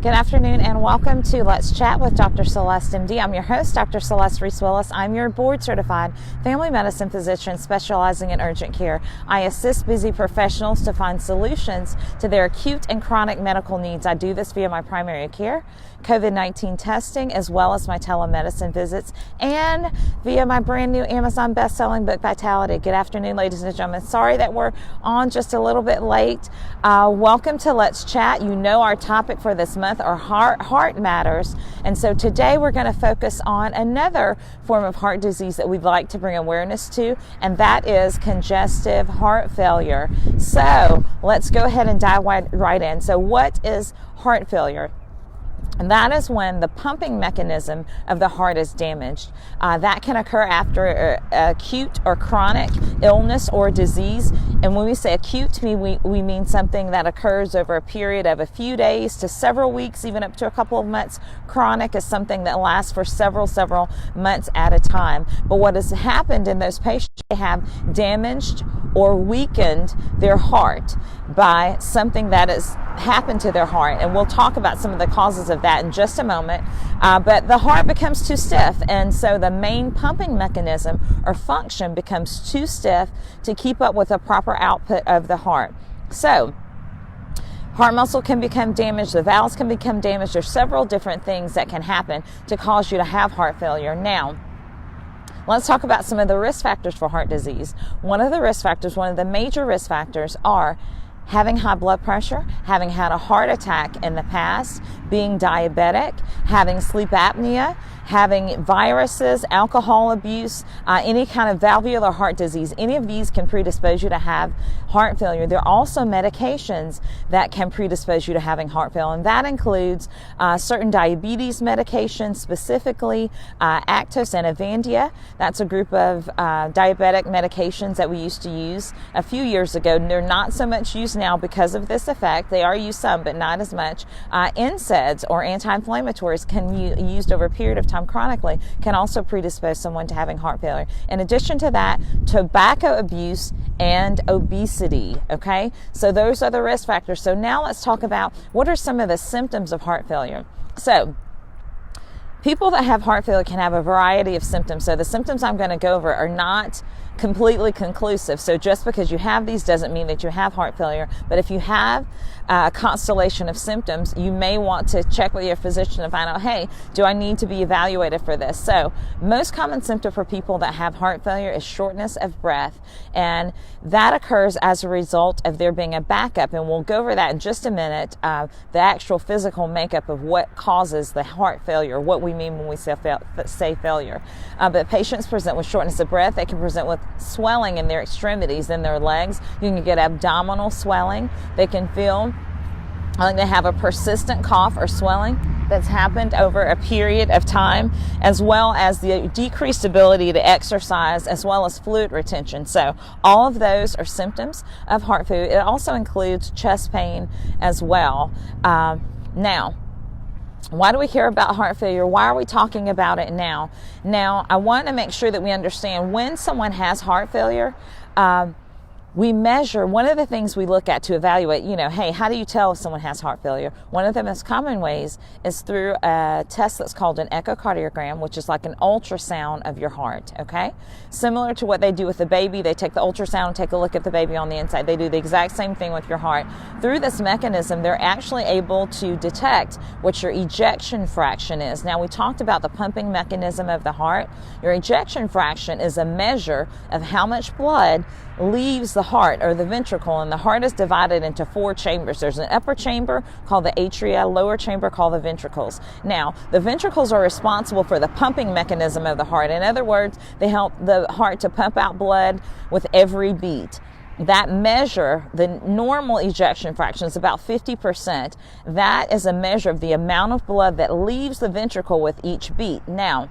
Good afternoon and welcome to Let's Chat with Dr. Celeste, MD. I'm your host, Dr. Celeste Reese-Willis. I'm your board-certified family medicine physician specializing in urgent care. I assist busy professionals to find solutions to their acute and chronic medical needs. I do this via my primary care, COVID-19 testing, as well as my telemedicine visits, and via my brand new Amazon best-selling book, Vitality. Good afternoon, ladies and gentlemen. Sorry that we're on just a little bit late. Welcome to Let's Chat. You know our topic for this month are heart matters, and so today we're going to focus on another form of heart disease that we'd like to bring awareness to, and that is congestive heart failure. So let's go ahead and dive right in. So what is heart failure? And that is when the pumping mechanism of the heart is damaged. That can occur after acute or chronic illness or disease. And when we say acute, we mean something that occurs over a period of a few days to several weeks, even up to a couple of months. Chronic is something that lasts for several months at a time. But what has happened in those patients, they have damaged or weakened their heart by something that has happened to their heart. And we'll talk about some of the causes of that in just a moment. But the heart becomes too stiff, and so the main pumping mechanism or function becomes too stiff to keep up with the proper output of the heart. So heart muscle can become damaged, the valves can become damaged. There's several different things that can happen to cause you to have heart failure. Now, let's talk about some of the risk factors for heart disease. One of the major risk factors are having high blood pressure, having had a heart attack in the past, being diabetic, having sleep apnea, having viruses, alcohol abuse, any kind of valvular heart disease. Any of these can predispose you to have heart failure. There are also medications that can predispose you to having heart failure, and that includes certain diabetes medications, specifically Actos and Avandia. That's a group of diabetic medications that we used to use a few years ago. They're not so much used now because of this effect. They are used some, but not as much. NSAIDs or anti-inflammatories can used over a period of time chronically can also predispose someone to having heart failure. In addition to that, tobacco abuse and obesity. Okay, so those are the risk factors. So now let's talk about what are some of the symptoms of heart failure. So people that have heart failure can have a variety of symptoms. So the symptoms I'm going to go over are not completely conclusive. So just because you have these doesn't mean that you have heart failure. But if you have a constellation of symptoms, you may want to check with your physician to find out, hey, do I need to be evaluated for this? So most common symptom for people that have heart failure is shortness of breath. And that occurs as a result of there being a backup. And we'll go over that in just a minute, the actual physical makeup of what causes the heart failure, what we mean when we say failure. But patients present with shortness of breath. They can present with swelling in their extremities, in their legs. You can get abdominal swelling. They can feel like they have a persistent cough or swelling that's happened over a period of time, as well as the decreased ability to exercise, as well as fluid retention. So all of those are symptoms of heart failure. It also includes chest pain as well. Now, why do we hear about heart failure? Why are we talking about it now? Now, I want to make sure that we understand when someone has heart failure, we measure, one of the things we look at to evaluate, hey, how do you tell if someone has heart failure? One of the most common ways is through a test that's called an echocardiogram, which is like an ultrasound of your heart, okay? Similar to what they do with the baby, they take the ultrasound and take a look at the baby on the inside. They do the exact same thing with your heart. Through this mechanism, they're actually able to detect what your ejection fraction is. Now, we talked about the pumping mechanism of the heart. Your ejection fraction is a measure of how much blood leaves the heart or the ventricle, and the heart is divided into 4 chambers. There's an upper chamber called the atria, lower chamber called the ventricles. Now, the ventricles are responsible for the pumping mechanism of the heart. In other words, they help the heart to pump out blood with every beat. That measure, the normal ejection fraction is about 50%. That is a measure of the amount of blood that leaves the ventricle with each beat. Now,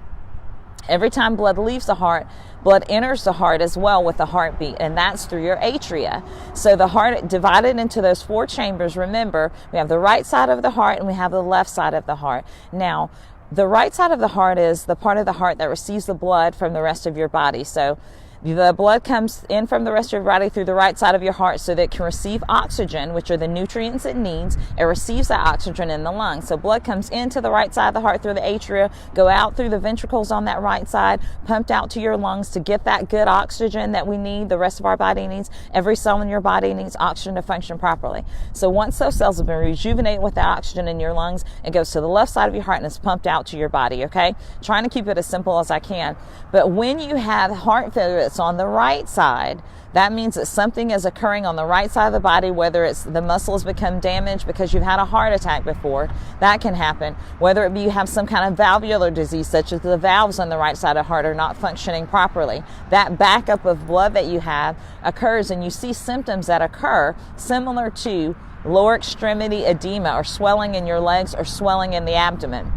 every time blood leaves the heart, blood enters the heart as well with the heartbeat, and that's through your atria. So the heart divided into those 4 chambers. Remember, we have the right side of the heart and we have the left side of the heart. Now, the right side of the heart is the part of the heart that receives the blood from the rest of your body. So The blood comes in from the rest of your body through the right side of your heart so that it can receive oxygen, which are the nutrients it needs. It receives that oxygen in the lungs. So blood comes into the right side of the heart through the atria, go out through the ventricles on that right side, pumped out to your lungs to get that good oxygen that we need, the rest of our body needs. Every cell in your body needs oxygen to function properly. So once those cells have been rejuvenated with that oxygen in your lungs, it goes to the left side of your heart and is pumped out to your body, okay? Trying to keep it as simple as I can. But when you have heart failure that's on the right side, that means that something is occurring on the right side of the body, whether it's the muscle has become damaged because you've had a heart attack before, that can happen. Whether it be you have some kind of valvular disease, such as the valves on the right side of the heart are not functioning properly. That backup of blood that you have occurs, and you see symptoms that occur similar to lower extremity edema or swelling in your legs or swelling in the abdomen.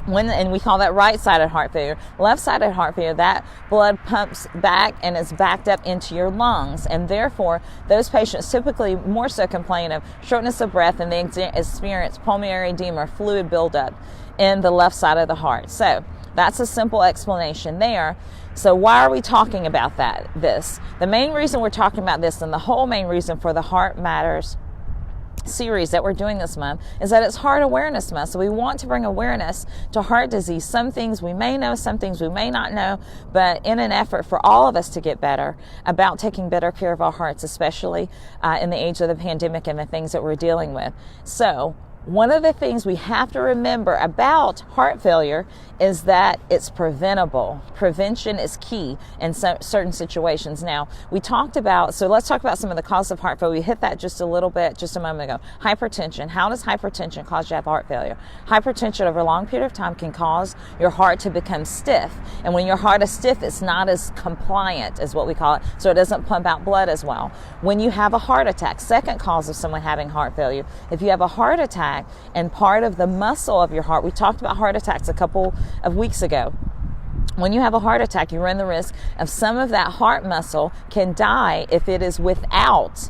And we call that right-sided heart failure. Left-sided heart failure, that blood pumps back and is backed up into your lungs. And therefore, those patients typically more so complain of shortness of breath, and they experience pulmonary edema or fluid buildup in the left side of the heart. So that's a simple explanation there. So why are we talking about this? The main reason we're talking about this, and the whole main reason for the Heart Matters series that we're doing this month, is that it's Heart Awareness Month. So we want to bring awareness to heart disease. Some things we may know, some things we may not know, but in an effort for all of us to get better about taking better care of our hearts, especially in the age of the pandemic and the things that we're dealing with. So one of the things we have to remember about heart failure is that it's preventable. Prevention is key in certain situations. Now, we talked about, so let's talk about some of the causes of heart failure. We hit that just a little bit just a moment ago. Hypertension. How does hypertension cause you to have heart failure? Hypertension over a long period of time can cause your heart to become stiff. And when your heart is stiff, it's not as compliant, is what we call it, so it doesn't pump out blood as well. When you have a heart attack, second cause of someone having heart failure, if you have a heart attack and part of the muscle of your heart, we talked about heart attacks a couple of weeks ago. When you have a heart attack, you run the risk of some of that heart muscle can die if it is without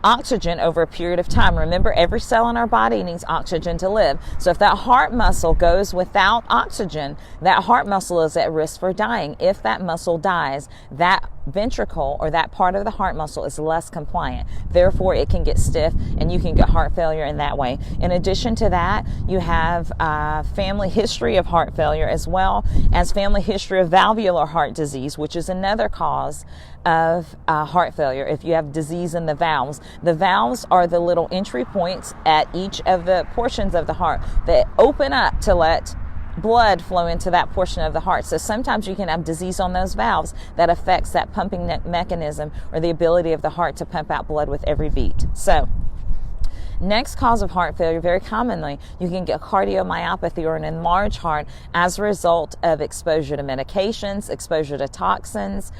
oxygen over a period of time. Remember, every cell in our body needs oxygen to live. So if that heart muscle goes without oxygen, that heart muscle is at risk for dying. If that muscle dies, that ventricle or that part of the heart muscle is less compliant. Therefore, it can get stiff and you can get heart failure in that way. In addition to that, you have family history of heart failure, as well as family history of valvular heart disease, which is another cause of heart failure. If you have disease in the valves are the little entry points at each of the portions of the heart that open up to let blood flow into that portion of the heart. So sometimes you can have disease on those valves that affects that pumping mechanism or the ability of the heart to pump out blood with every beat. So next cause of heart failure, very commonly, you can get cardiomyopathy or an enlarged heart as a result of exposure to medications, exposure to toxins,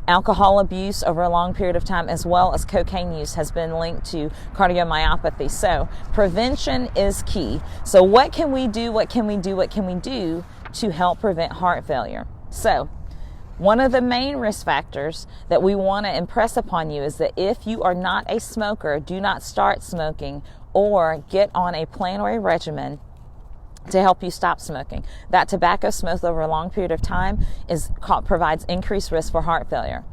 alcohol abuse over a long period of time, as well as cocaine use has been linked to cardiomyopathy. So prevention is key. So what can we do? What can we do to help prevent heart failure? So one of the main risk factors that we want to impress upon you is that if you are not a smoker, do not start smoking or get on a plan or a regimen to help you stop smoking. That tobacco smoked over a long period of time provides increased risk for heart failure.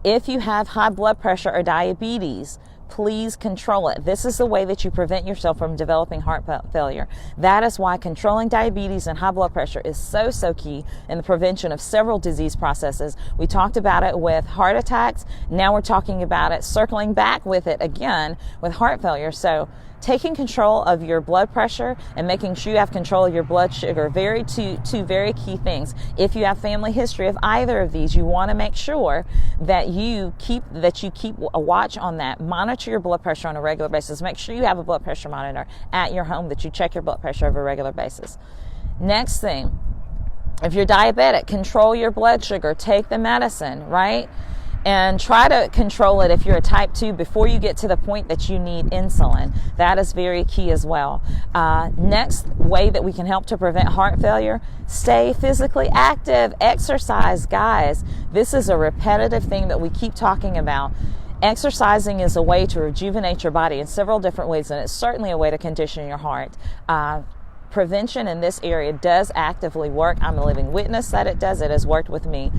If you have high blood pressure or diabetes, please control it. This is the way that you prevent yourself from developing heart failure. That is why controlling diabetes and high blood pressure is so key in the prevention of several disease processes. We talked about it with heart attacks. Now we're talking about it, circling back with it again with heart failure. So taking control of your blood pressure and making sure you have control of your blood sugar, two very key things. If you have family history of either of these, you want to make sure that you keep a watch on that. Monitor your blood pressure on a regular basis. Make sure you have a blood pressure monitor at your home, that you check your blood pressure over a regular basis. Next thing, if you're diabetic, control your blood sugar. Take the medicine, right? And try to control it if you're a type 2 before you get to the point that you need insulin. That is very key as well. Next way that we can help to prevent heart failure, stay physically active, exercise. Guys, this is a repetitive thing that we keep talking about. Exercising is a way to rejuvenate your body in several different ways, and it's certainly a way to condition your heart. prevention in this area does actively work. I'm a living witness that it does. It has worked with me.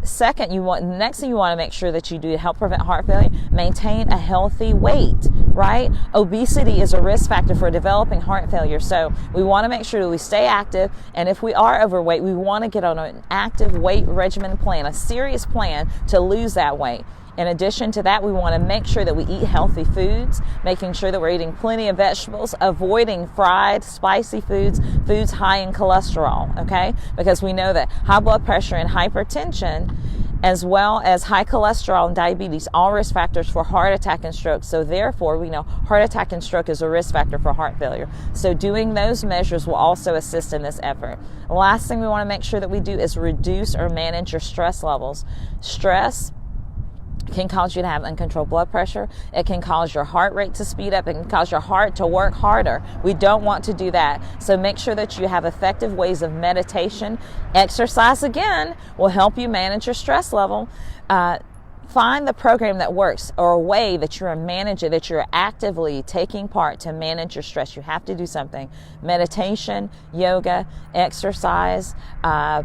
Second, next thing you want to make sure that you do to help prevent heart failure, maintain a healthy weight, right? Obesity is a risk factor for developing heart failure. So we want to make sure that we stay active. And if we are overweight, we want to get on an active weight regimen plan, a serious plan to lose that weight. In addition to that, we want to make sure that we eat healthy foods, making sure that we're eating plenty of vegetables, avoiding fried, spicy foods high in cholesterol, okay? Because we know that high blood pressure and hypertension, as well as high cholesterol and diabetes, all risk factors for heart attack and stroke. So therefore, we know heart attack and stroke is a risk factor for heart failure. So doing those measures will also assist in this effort. The last thing we want to make sure that we do is reduce or manage your stress levels. Stress can cause you to have uncontrolled blood pressure. It can cause your heart rate to speed up. It can cause your heart to work harder. We don't want to do that. So make sure that you have effective ways of meditation. Exercise, again, will help you manage your stress level. Find the program that works, or a way that you're managing, that you're actively taking part to manage your stress. You have to do something. Meditation, yoga, exercise,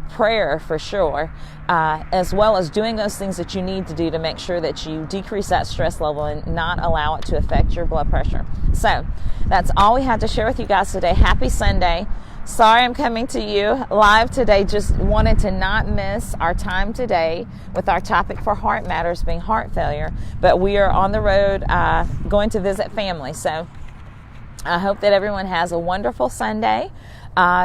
prayer for sure, as well as doing those things that you need to do to make sure that you decrease that stress level and not allow it to affect your blood pressure. So that's all we had to share with you guys today. Happy Sunday. Sorry I'm coming to you live today. Just wanted to not miss our time today with our topic for Heart Matters being heart failure. But we are on the road going to visit family. So I hope that everyone has a wonderful Sunday.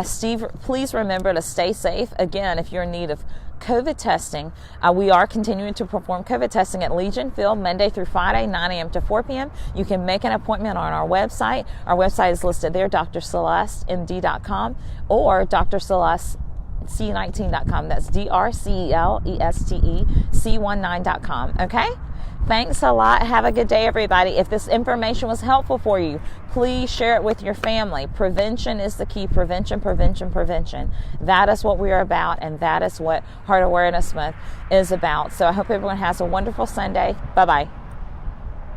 Steve, please remember to stay safe. Again, if you're in need of COVID testing, we are continuing to perform COVID testing at Legion Field Monday through Friday, 9 a.m. to 4 p.m. You can make an appointment on our website. Our website is listed there, drcelestemd.com or drcelestec19.com. That's drcelestec19.com. Okay? Thanks a lot. Have a good day, everybody. If this information was helpful for you, please share it with your family. Prevention is the key. Prevention, prevention, prevention. That is what we are about, and that is what Heart Awareness Month is about. So I hope everyone has a wonderful Sunday. Bye-bye.